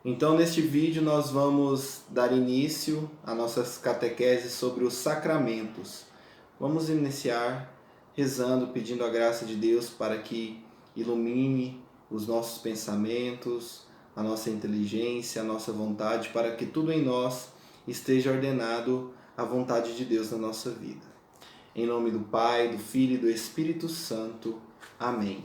Então, neste vídeo, nós vamos dar início à nossas catequeses sobre os sacramentos. Vamos iniciar rezando, pedindo a graça de Deus para que ilumine os nossos pensamentos, a nossa inteligência, a nossa vontade, para que tudo em nós esteja ordenado à vontade de Deus na nossa vida. Em nome do Pai, do Filho e do Espírito Santo. Amém.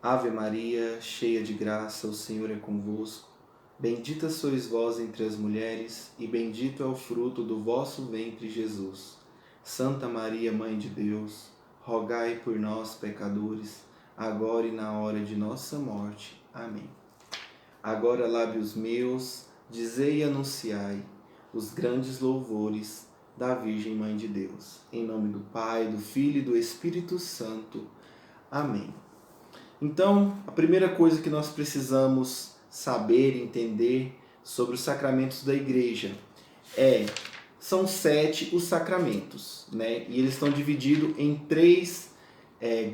Ave Maria, cheia de graça, o Senhor é convosco. Bendita sois vós entre as mulheres, e bendito é o fruto do vosso ventre, Jesus. Santa Maria, Mãe de Deus, rogai por nós, pecadores, agora e na hora de nossa morte. Amém. Agora, lábios meus, dizei e anunciai os grandes louvores da Virgem Mãe de Deus. Em nome do Pai, do Filho e do Espírito Santo. Amém. Então, a primeira coisa que nós precisamos saber, entender sobre os sacramentos da igreja são 7 os sacramentos, né? E eles estão divididos em 3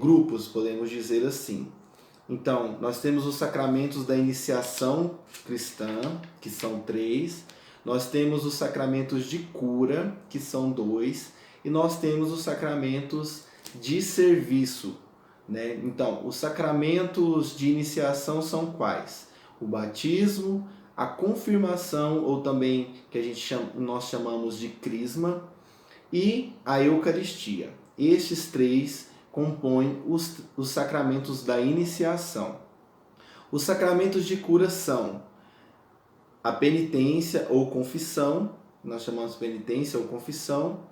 grupos, podemos dizer assim. Então, nós temos os sacramentos da iniciação cristã, que são 3. Nós temos os sacramentos de cura, que são 2. E nós temos os sacramentos de serviço, né? Então, os sacramentos de iniciação são quais? O batismo, a confirmação, ou também que nós chamamos de crisma, e a Eucaristia. Estes 3 compõem os sacramentos da iniciação. Os sacramentos de cura são a penitência ou confissão, nós chamamos de penitência ou confissão,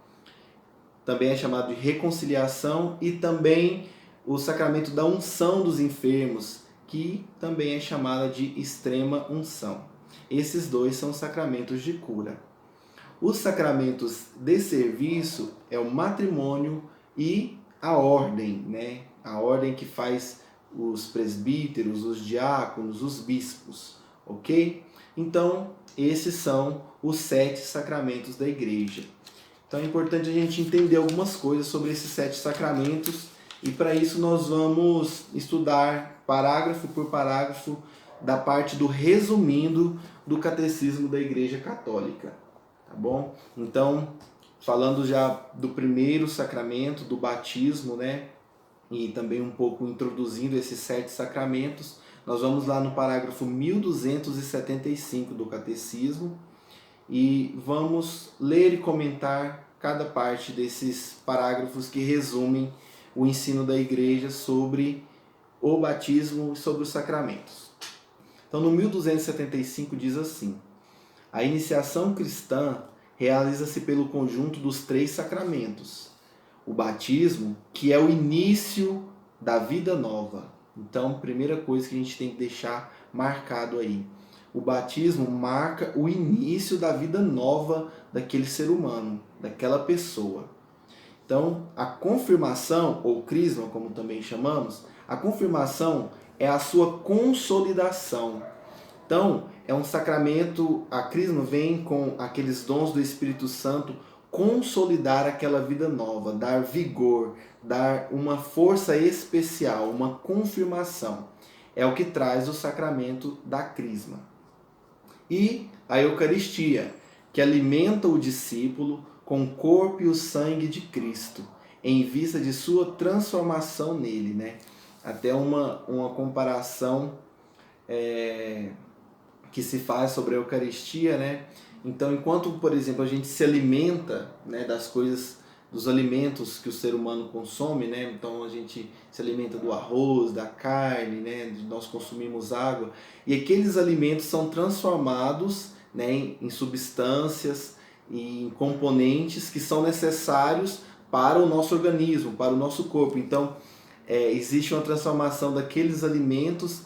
também é chamado de reconciliação, e também o sacramento da unção dos enfermos, que também é chamada de extrema unção. Esses 2 são sacramentos de cura. Os sacramentos de serviço é o matrimônio e a ordem, né? A ordem que faz os presbíteros, os diáconos, os bispos, ok? Então, esses são os 7 sacramentos da igreja. Então é importante a gente entender algumas coisas sobre esses 7 sacramentos, e para isso nós vamos estudar parágrafo por parágrafo da parte do resumindo do Catecismo da Igreja Católica, tá bom? Então, falando já do primeiro sacramento, do batismo, né? E também um pouco introduzindo esses 7 sacramentos, nós vamos lá no parágrafo 1275 do Catecismo e vamos ler e comentar cada parte desses parágrafos que resumem o ensino da igreja sobre o batismo e sobre os sacramentos. Então, no 1275 diz assim: a iniciação cristã realiza-se pelo conjunto dos 3 sacramentos. O batismo, que é o início da vida nova. Então, primeira coisa que a gente tem que deixar marcado aí. O batismo marca o início da vida nova daquele ser humano, daquela pessoa. Então, a confirmação, ou crisma, como também chamamos, a confirmação é a sua consolidação. Então, é um sacramento, a crisma vem com aqueles dons do Espírito Santo, consolidar aquela vida nova, dar vigor, dar uma força especial, uma confirmação. É o que traz o sacramento da crisma. E a Eucaristia, que alimenta o discípulo com o corpo e o sangue de Cristo, em vista de sua transformação nele, né? Até uma comparação que se faz sobre a Eucaristia, né? Então, enquanto, por exemplo, a gente se alimenta, né, das coisas, dos alimentos que o ser humano consome, né? Então a gente se alimenta do arroz, da carne, né? Nós consumimos água, e aqueles alimentos são transformados, né, em substâncias e em componentes que são necessários para o nosso organismo, para o nosso corpo. Então, existe uma transformação daqueles alimentos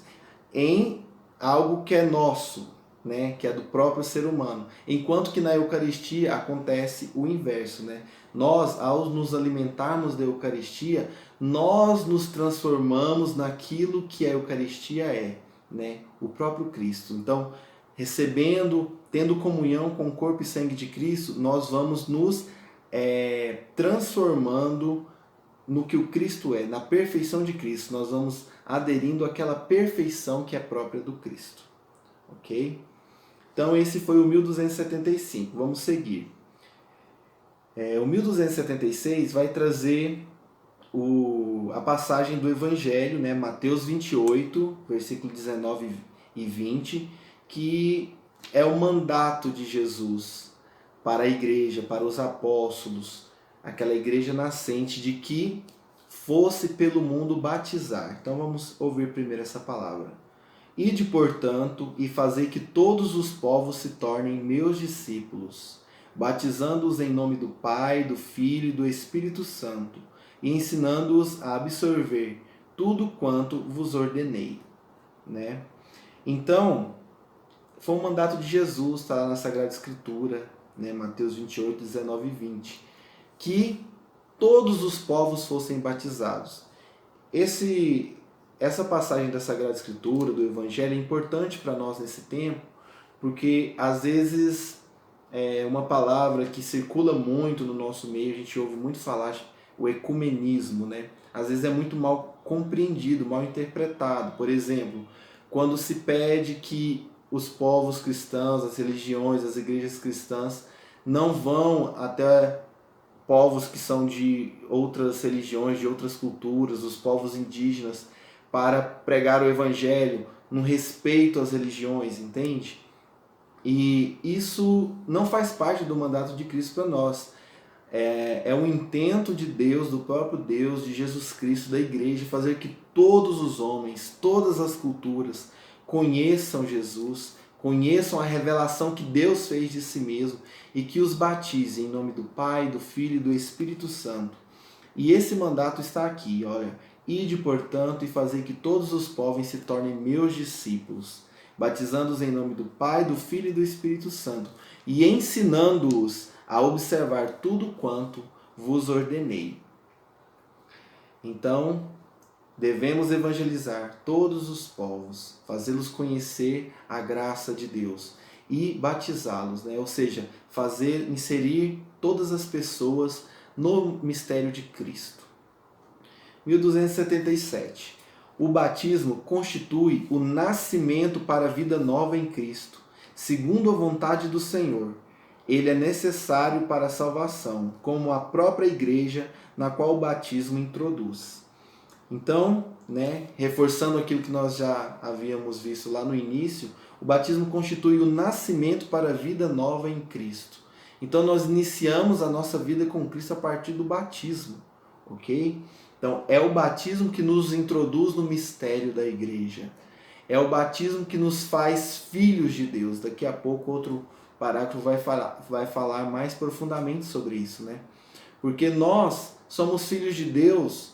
em algo que é nosso, né, que é do próprio ser humano. Enquanto que na Eucaristia acontece o inverso, né? Nós, ao nos alimentarmos da Eucaristia, nós nos transformamos naquilo que a Eucaristia é, né? O próprio Cristo. Então, recebendo, tendo comunhão com o corpo e sangue de Cristo, nós vamos nos transformando no que o Cristo é, na perfeição de Cristo. Nós vamos aderindo àquela perfeição que é própria do Cristo. ok? Então esse foi o 1275. Vamos seguir. O 1276 vai trazer a passagem do Evangelho, né, Mateus 28, versículo 19 e 20, que é o mandato de Jesus para a igreja, para os apóstolos, aquela igreja nascente, de que fosse pelo mundo batizar. Então vamos ouvir primeiro essa palavra. Ide, portanto, e fazei que todos os povos se tornem meus discípulos, batizando-os em nome do Pai, do Filho e do Espírito Santo, e ensinando-os a absorver tudo quanto vos ordenei. Né? Então, foi um mandato de Jesus, está lá na Sagrada Escritura, né? Mateus 28, 19 e 20, que todos os povos fossem batizados. Essa passagem da Sagrada Escritura, do Evangelho, é importante para nós nesse tempo, porque às vezes é uma palavra que circula muito no nosso meio, a gente ouve muito falar, o ecumenismo, né? Às vezes é muito mal compreendido, mal interpretado. Por exemplo, quando se pede que os povos cristãos, as religiões, as igrejas cristãs não vão até povos que são de outras religiões, de outras culturas, os povos indígenas, para pregar o evangelho no respeito às religiões, entende? E isso não faz parte do mandato de Cristo para nós. É um intento de Deus, do próprio Deus, de Jesus Cristo, da igreja, fazer que todos os homens, todas as culturas, conheçam Jesus, conheçam a revelação que Deus fez de si mesmo e que os batize em nome do Pai, do Filho e do Espírito Santo. E esse mandato está aqui, olha. Ide, portanto, e fazei que todos os povos se tornem meus discípulos, batizando-os em nome do Pai, do Filho e do Espírito Santo, e ensinando-os a observar tudo quanto vos ordenei. Então, devemos evangelizar todos os povos, fazê-los conhecer a graça de Deus e batizá-los, né? Ou seja, inserir todas as pessoas no mistério de Cristo. 1277. O batismo constitui o nascimento para a vida nova em Cristo, segundo a vontade do Senhor. Ele é necessário para a salvação, como a própria igreja na qual o batismo introduz. Então, né, reforçando aquilo que nós já havíamos visto lá no início, o batismo constitui o nascimento para a vida nova em Cristo. Então nós iniciamos a nossa vida com Cristo a partir do batismo, ok? Então é o batismo que nos introduz no mistério da igreja. É o batismo que nos faz filhos de Deus. Daqui a pouco outro parágrafo vai falar mais profundamente sobre isso, né? Porque nós somos filhos de Deus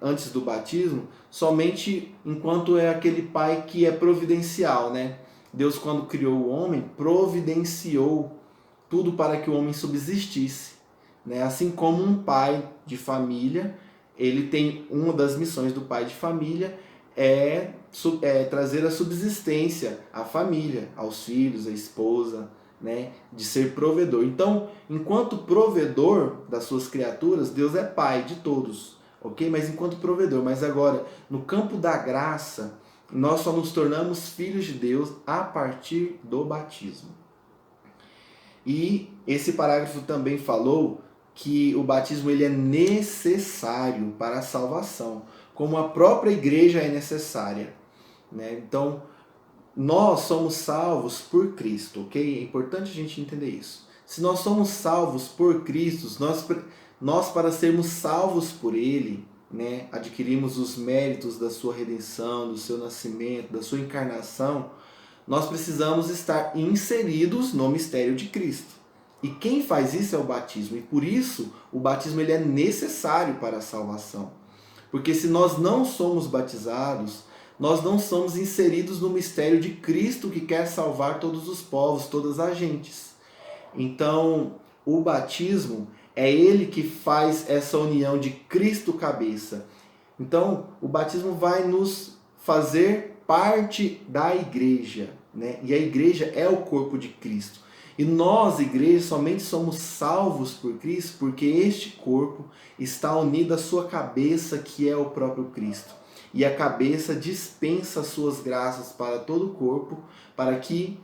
antes do batismo, somente enquanto é aquele pai que é providencial, né? Deus, quando criou o homem, providenciou tudo para que o homem subsistisse, né? Assim como um pai de família, ele tem uma das missões do pai de família é trazer a subsistência à família, aos filhos, à esposa, né? De ser provedor. Então, enquanto provedor das suas criaturas, Deus é pai de todos, ok? Mas enquanto provedor. Mas agora, no campo da graça, nós só nos tornamos filhos de Deus a partir do batismo. E esse parágrafo também falou que o batismo ele é necessário para a salvação, como a própria igreja é necessária, né? Então, nós somos salvos por Cristo, ok? É importante a gente entender isso. Se nós somos salvos por Cristo, nós para sermos salvos por Ele, né, adquirimos os méritos da sua redenção, do seu nascimento, da sua encarnação, nós precisamos estar inseridos no mistério de Cristo. E quem faz isso é o batismo. E por isso o batismo ele é necessário para a salvação. Porque se nós não somos batizados, nós não somos inseridos no mistério de Cristo que quer salvar todos os povos, todas as gentes. Então, o batismo é ele que faz essa união de Cristo cabeça. Então, o batismo vai nos fazer parte da igreja, né? E a igreja é o corpo de Cristo. E nós, igreja, somente somos salvos por Cristo porque este corpo está unido à sua cabeça, que é o próprio Cristo. e a cabeça dispensa as suas graças para todo o corpo, para que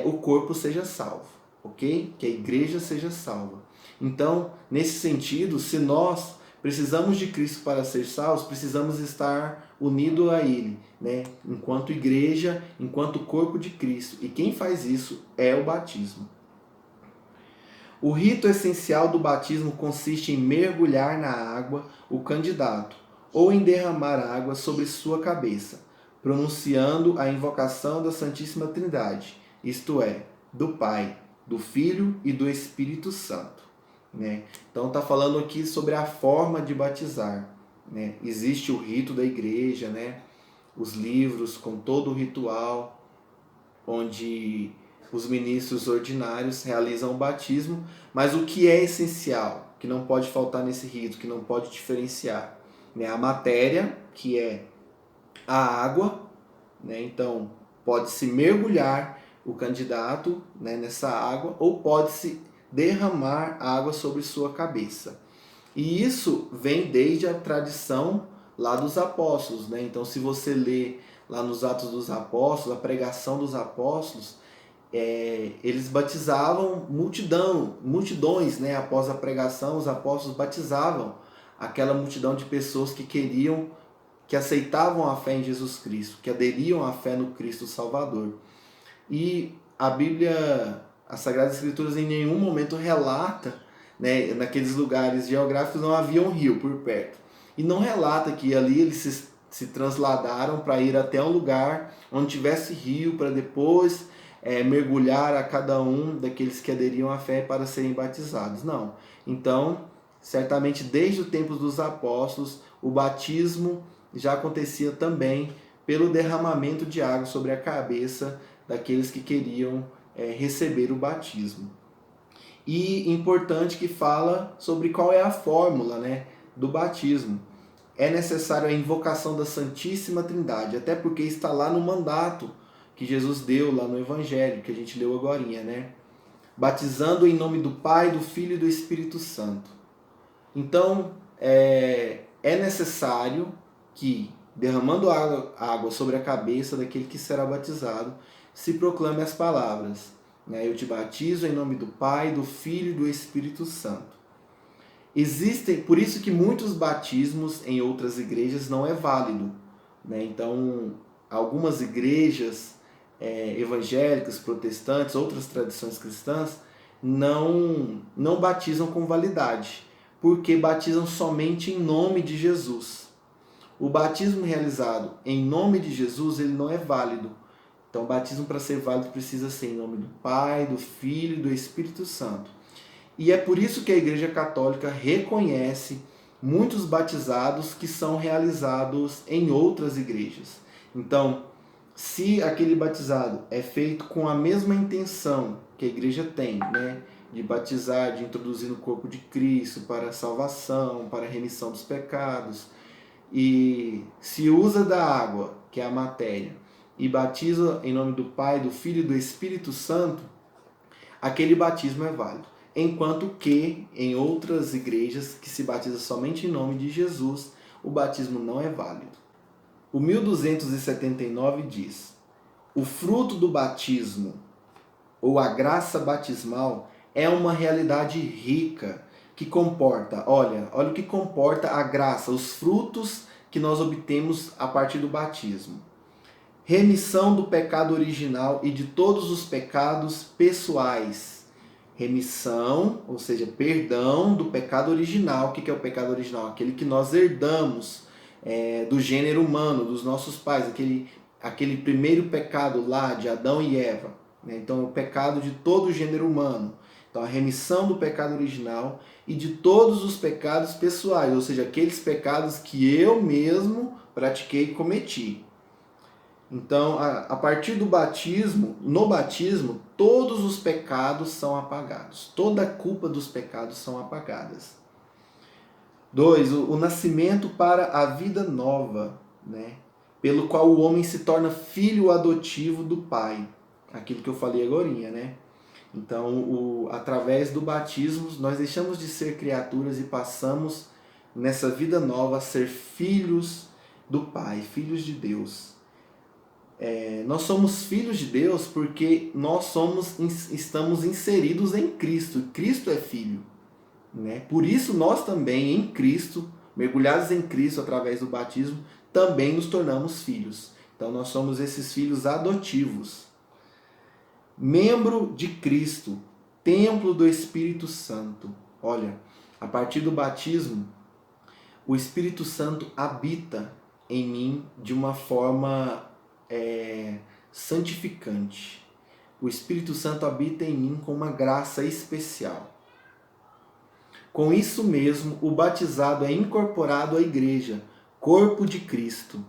o corpo seja salvo, ok? Que a igreja seja salva. Então, nesse sentido, se nós precisamos de Cristo para ser salvos, precisamos estar unidos a Ele, né? Enquanto igreja, enquanto corpo de Cristo. E quem faz isso é o batismo. O rito essencial do batismo consiste em mergulhar na água o candidato, ou em derramar água sobre sua cabeça, pronunciando a invocação da Santíssima Trindade, isto é, do Pai, do Filho e do Espírito Santo. Né? Então está falando aqui sobre a forma de batizar. Né? Existe o rito da igreja, né? Os livros com todo o ritual, onde os ministros ordinários realizam o batismo, mas o que é essencial, que não pode faltar nesse rito, que não pode diferenciar, né? A matéria, que é a água, né? Então pode-se mergulhar o candidato, né, nessa água, ou pode-se derramar água sobre sua cabeça. E isso vem desde a tradição lá dos apóstolos, né? Então, se você lê lá nos Atos dos Apóstolos, a pregação dos apóstolos, eles batizavam multidões, né? Após a pregação, os apóstolos batizavam aquela multidão de pessoas que queriam, que aceitavam a fé em Jesus Cristo, que aderiam à fé no Cristo Salvador. E a Bíblia, as Sagradas Escrituras, em nenhum momento relata, né, naqueles lugares geográficos não havia um rio por perto. E não relata que ali eles se transladaram para ir até um lugar onde tivesse rio, para depois mergulhar a cada um daqueles que aderiam à fé para serem batizados. Não. Então, certamente desde o tempo dos apóstolos, o batismo já acontecia também pelo derramamento de água sobre a cabeça daqueles que queriam receber o batismo. E importante que fala sobre qual é a fórmula, né, do batismo. É necessário a invocação da Santíssima Trindade, até porque está lá no mandato que Jesus deu lá no Evangelho, que a gente leu agorinha, né? Batizando em nome do Pai, do Filho e do Espírito Santo. Então, é necessário que, derramando água sobre a cabeça daquele que será batizado, se proclame as palavras, né? Eu te batizo em nome do Pai, do Filho e do Espírito Santo. Existem, por isso que muitos batismos em outras igrejas não é válido, né? Então, algumas igrejas evangélicas, protestantes, outras tradições cristãs não batizam com validade, porque batizam somente em nome de Jesus. O batismo realizado em nome de Jesus, ele não é válido. Então, o batismo, para ser válido, precisa ser em nome do Pai, do Filho e do Espírito Santo. E é por isso que a Igreja Católica reconhece muitos batizados que são realizados em outras igrejas. Então, se aquele batizado é feito com a mesma intenção que a igreja tem, né, de batizar, de introduzir no corpo de Cristo para a salvação, para a remissão dos pecados, e se usa da água, que é a matéria, e batiza em nome do Pai, do Filho e do Espírito Santo, aquele batismo é válido. Enquanto que em outras igrejas que se batiza somente em nome de Jesus, o batismo não é válido. O 1279 diz: o fruto do batismo, ou a graça batismal, é uma realidade rica que comporta, olha o que comporta a graça, os frutos que nós obtemos a partir do batismo. Remissão do pecado original e de todos os pecados pessoais. Remissão, ou seja, perdão do pecado original. O que é o pecado original? Aquele que nós herdamos do gênero humano, dos nossos pais, aquele primeiro pecado lá de Adão e Eva. Né? Então, o pecado de todo o gênero humano. Então, a remissão do pecado original e de todos os pecados pessoais, ou seja, aqueles pecados que eu mesmo pratiquei e cometi. Então, a partir do batismo, no batismo, todos os pecados são apagados. Toda a culpa dos pecados são apagadas. 2. O nascimento para a vida nova, né? Pelo qual o homem se torna filho adotivo do Pai. Aquilo que eu falei agorinha, né? Então, através do batismo, nós deixamos de ser criaturas e passamos, nessa vida nova, a ser filhos do Pai, filhos de Deus. Nós somos filhos de Deus porque estamos inseridos em Cristo. Cristo é filho, né? Por isso nós também em Cristo, mergulhados em Cristo através do batismo, também nos tornamos filhos. Então nós somos esses filhos adotivos. Membro de Cristo, templo do Espírito Santo. Olha, a partir do batismo, o Espírito Santo habita em mim de uma forma santificante. O Espírito Santo habita em mim com uma graça especial. Com isso mesmo, o batizado é incorporado à igreja, corpo de Cristo,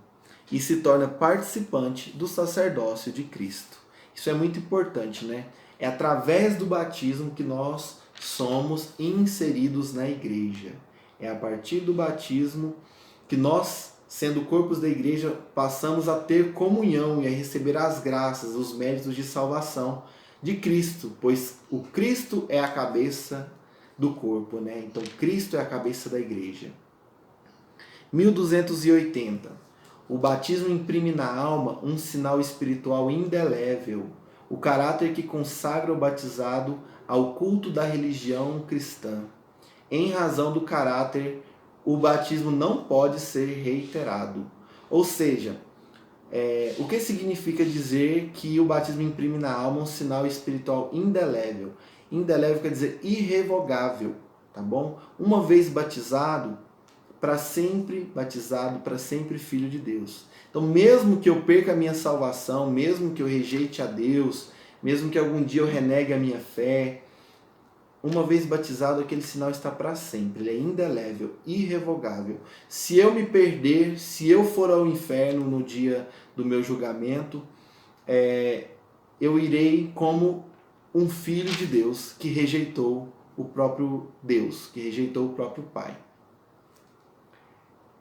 e se torna participante do sacerdócio de Cristo. Isso é muito importante, né? É através do batismo que nós somos inseridos na igreja. É a partir do batismo que nós, sendo corpos da igreja, passamos a ter comunhão e a receber as graças, os méritos de salvação de Cristo, pois o Cristo é a cabeça do corpo, né? Então Cristo é a cabeça da igreja. 1280. O batismo imprime na alma um sinal espiritual indelével, o caráter que consagra o batizado ao culto da religião cristã. Em razão do caráter, o batismo não pode ser reiterado. Ou seja, o que significa dizer que o batismo imprime na alma um sinal espiritual indelével? Indelével quer dizer irrevogável, tá bom? Uma vez batizado, para sempre filho de Deus. Então, mesmo que eu perca a minha salvação, mesmo que eu rejeite a Deus, mesmo que algum dia eu renegue a minha fé, uma vez batizado, aquele sinal está para sempre. Ele é indelével, irrevogável. Se eu me perder, se eu for ao inferno no dia do meu julgamento, eu irei como um filho de Deus que rejeitou o próprio Deus, que rejeitou o próprio Pai.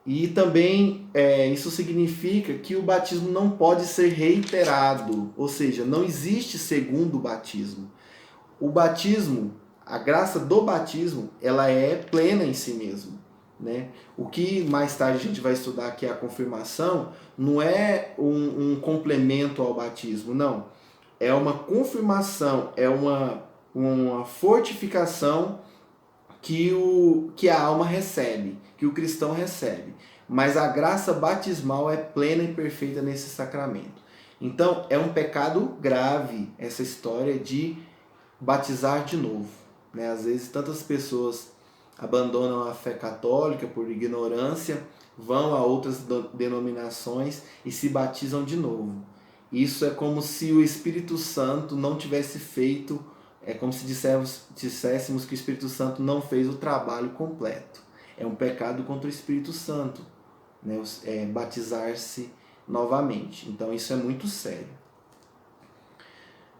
E também isso significa que o batismo não pode ser reiterado, ou seja, não existe segundo batismo. O batismo, a graça do batismo, ela é plena em si mesmo, né? O que mais tarde a gente vai estudar, que é a confirmação, não é um complemento ao batismo, não. É uma confirmação, é uma fortificação que a alma recebe, que o cristão recebe. Mas a graça batismal é plena e perfeita nesse sacramento. Então, é um pecado grave essa história de batizar de novo, né? Às vezes, tantas pessoas abandonam a fé católica por ignorância, vão a outras denominações e se batizam de novo. Isso é como se o Espírito Santo não tivesse feito. É como se disséssemos que o Espírito Santo não fez o trabalho completo. É um pecado contra o Espírito Santo, né? Batizar-se novamente. Então isso é muito sério.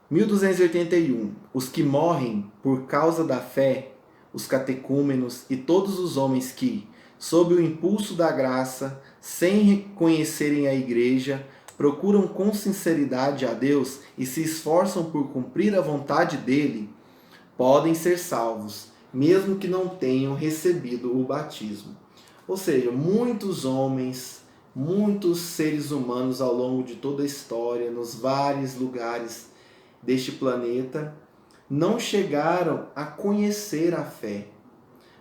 1281. Os que morrem por causa da fé, os catecúmenos e todos os homens que, sob o impulso da graça, sem reconhecerem a igreja, procuram com sinceridade a Deus e se esforçam por cumprir a vontade dele, podem ser salvos, mesmo que não tenham recebido o batismo. Ou seja, muitos homens, muitos seres humanos ao longo de toda a história, nos vários lugares deste planeta, não chegaram a conhecer a fé,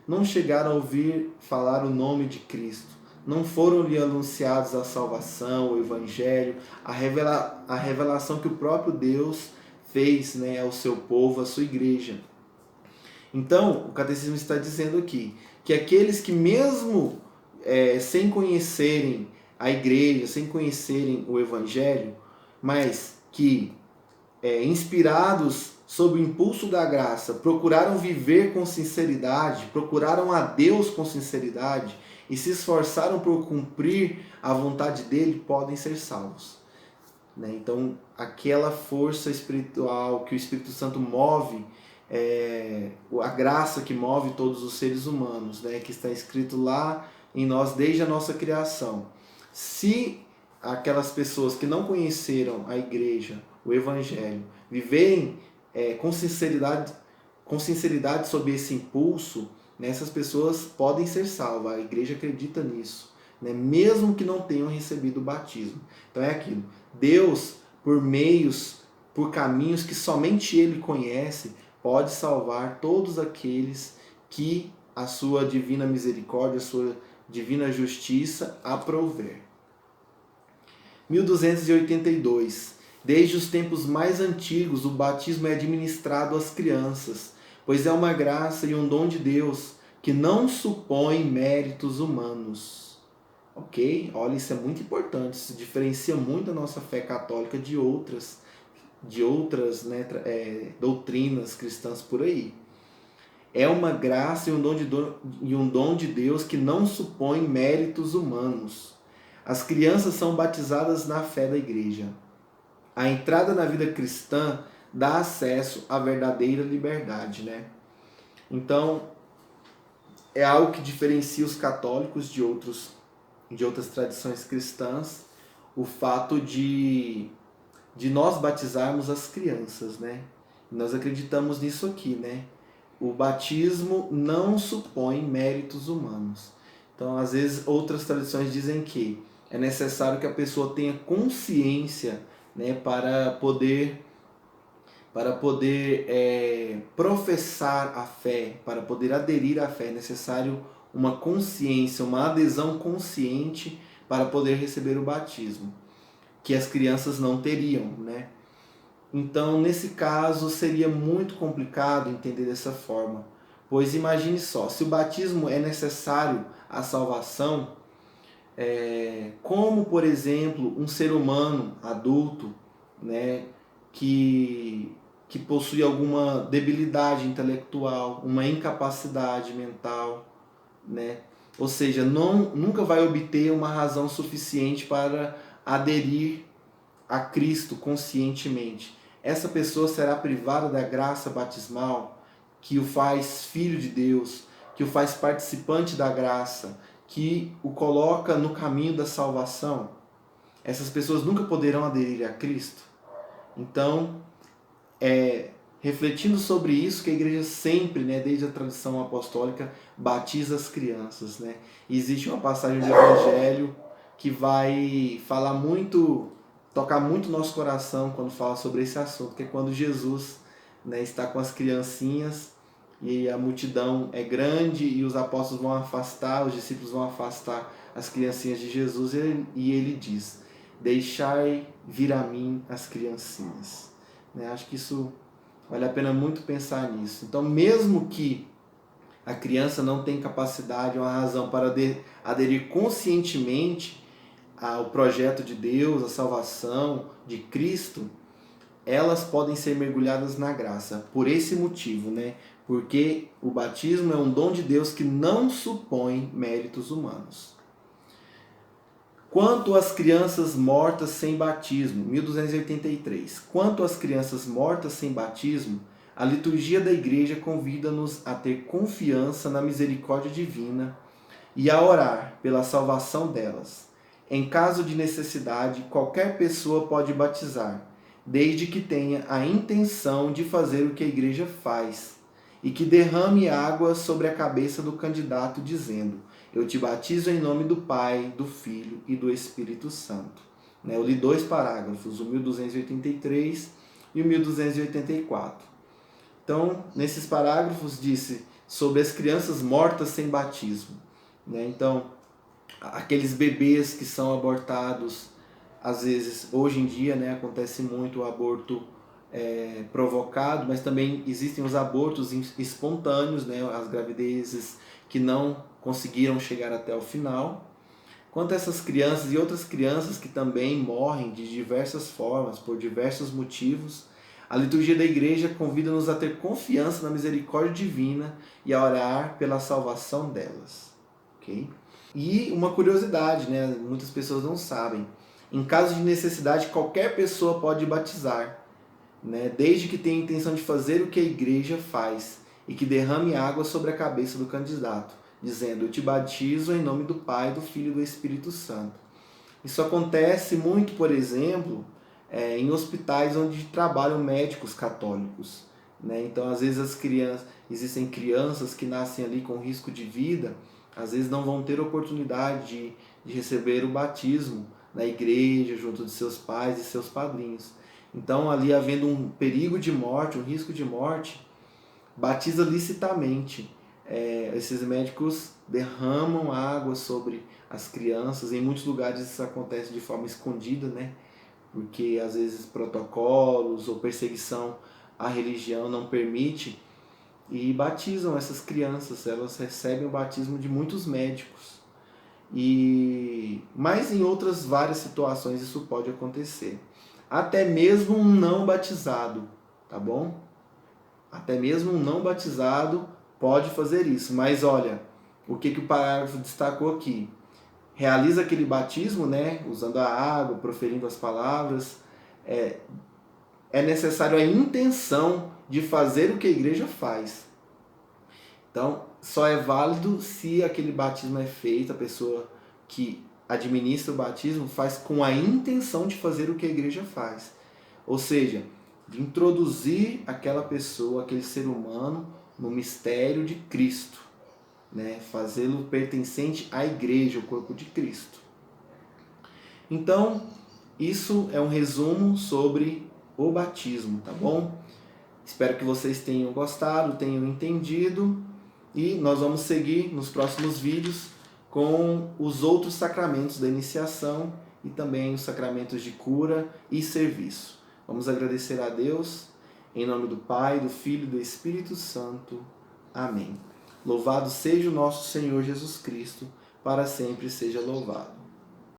não chegaram a ouvir falar o nome de Cristo. Não foram-lhe anunciados a salvação, o Evangelho, a revelação que o próprio Deus fez, né, ao seu povo, à sua igreja. Então, o Catecismo está dizendo aqui que aqueles que mesmo sem conhecerem a igreja, sem conhecerem o Evangelho, mas que, inspirados sob o impulso da graça, procuraram viver com sinceridade, procuraram a Deus com sinceridade, e se esforçaram por cumprir a vontade dele, podem ser salvos. Né? Então, aquela força espiritual que o Espírito Santo move, a graça que move todos os seres humanos, né? Que está escrito lá em nós desde a nossa criação. Se aquelas pessoas que não conheceram a igreja, o Evangelho, viverem com sinceridade sob esse impulso, essas pessoas podem ser salvas. A igreja acredita nisso. né? Mesmo que não tenham recebido o batismo. Então é aquilo. Deus, por caminhos que somente Ele conhece, pode salvar todos aqueles que a sua divina misericórdia, a sua divina justiça aprouver. 1282. Desde os tempos mais antigos, o batismo é administrado às crianças, pois é uma graça e um dom de Deus que não supõe méritos humanos. Ok? Olha, isso é muito importante, isso diferencia muito a nossa fé católica de outras né, doutrinas cristãs por aí. É uma graça e um dom de Deus que não supõe méritos humanos. As crianças são batizadas na fé da igreja. A entrada na vida cristã dá acesso à verdadeira liberdade, né? Então, é algo que diferencia os católicos de outras tradições cristãs, o fato de nós batizarmos as crianças, né? Nós acreditamos nisso aqui, né? O batismo não supõe méritos humanos. Então, às vezes, outras tradições dizem que é necessário que a pessoa tenha consciência, né, para poder professar a fé, para poder aderir à fé. É necessário uma consciência, uma adesão consciente para poder receber o batismo, que as crianças não teriam, né? Então, nesse caso, seria muito complicado entender dessa forma. Pois imagine só, se o batismo é necessário à salvação, como, por exemplo, um ser humano adulto, né, que possui alguma debilidade intelectual, uma incapacidade mental, né? Ou seja, nunca vai obter uma razão suficiente para aderir a Cristo conscientemente. Essa pessoa será privada da graça batismal que o faz filho de Deus, que o faz participante da graça, que o coloca no caminho da salvação. Essas pessoas nunca poderão aderir a Cristo. Então, refletindo sobre isso, que a igreja sempre, né, desde a tradição apostólica, batiza as crianças, né? E existe uma passagem do Evangelho que vai falar muito, tocar muito o nosso coração quando fala sobre esse assunto, que é quando Jesus, né, está com as criancinhas e a multidão é grande e os apóstolos vão afastar, os discípulos vão afastar as criancinhas de Jesus e ele diz: deixai vir a mim as criancinhas. Né? Acho que isso vale a pena muito pensar nisso. Então, mesmo que a criança não tenha capacidade ou razão para aderir conscientemente ao projeto de Deus, à salvação de Cristo, elas podem ser mergulhadas na graça. Por esse motivo, né? Porque o batismo é um dom de Deus que não supõe méritos humanos. Quanto às crianças mortas sem batismo, 1283. Quanto às crianças mortas sem batismo, a liturgia da igreja convida-nos a ter confiança na misericórdia divina e a orar pela salvação delas. Em caso de necessidade, qualquer pessoa pode batizar, desde que tenha a intenção de fazer o que a igreja faz, e que derrame água sobre a cabeça do candidato, dizendo: eu te batizo em nome do Pai, do Filho e do Espírito Santo. Eu li 2 parágrafos, o 1283 e o 1284. Então, nesses parágrafos disse sobre as crianças mortas sem batismo. Então, aqueles bebês que são abortados, às vezes, hoje em dia, acontece muito o aborto provocado, mas também existem os abortos espontâneos, as gravidezes que não conseguiram chegar até o final. Quanto a essas crianças e outras crianças que também morrem de diversas formas, por diversos motivos, a liturgia da igreja convida-nos a ter confiança na misericórdia divina e a orar pela salvação delas. Okay? E uma curiosidade, muitas pessoas não sabem, em caso de necessidade, qualquer pessoa pode batizar, desde que tenha a intenção de fazer o que a igreja faz e que derrame água sobre a cabeça do candidato, dizendo: eu te batizo em nome do Pai, do Filho e do Espírito Santo. Isso acontece muito, por exemplo, em hospitais onde trabalham médicos católicos. Então, às vezes, existem crianças que nascem ali com risco de vida, às vezes não vão ter oportunidade de receber o batismo na igreja, junto de seus pais e seus padrinhos. Então, ali havendo um perigo de morte, um risco de morte, batiza licitamente. Esses médicos derramam água sobre as crianças. Em muitos lugares isso acontece de forma escondida, né? Porque às vezes protocolos ou perseguição à religião não permite, e batizam essas crianças. Elas recebem o batismo de muitos médicos. Mas em outras várias situações isso pode acontecer. Até mesmo um não batizado, tá bom? Até mesmo um não batizado pode fazer isso. Mas olha, o que o parágrafo destacou aqui? Realiza aquele batismo, né, usando a água, proferindo as palavras. É necessário a intenção de fazer o que a igreja faz. Então, só é válido se aquele batismo é feito, a pessoa que administra o batismo faz com a intenção de fazer o que a igreja faz. Ou seja, de introduzir aquela pessoa, aquele ser humano, no mistério de Cristo, né? Fazê-lo pertencente à igreja, o corpo de Cristo. Então, isso é um resumo sobre o batismo, tá bom? Espero que vocês tenham gostado, tenham entendido, e nós vamos seguir nos próximos vídeos com os outros sacramentos da iniciação e também os sacramentos de cura e serviço. Vamos agradecer a Deus, em nome do Pai, do Filho e do Espírito Santo. Amém. Louvado seja o nosso Senhor Jesus Cristo, para sempre seja louvado.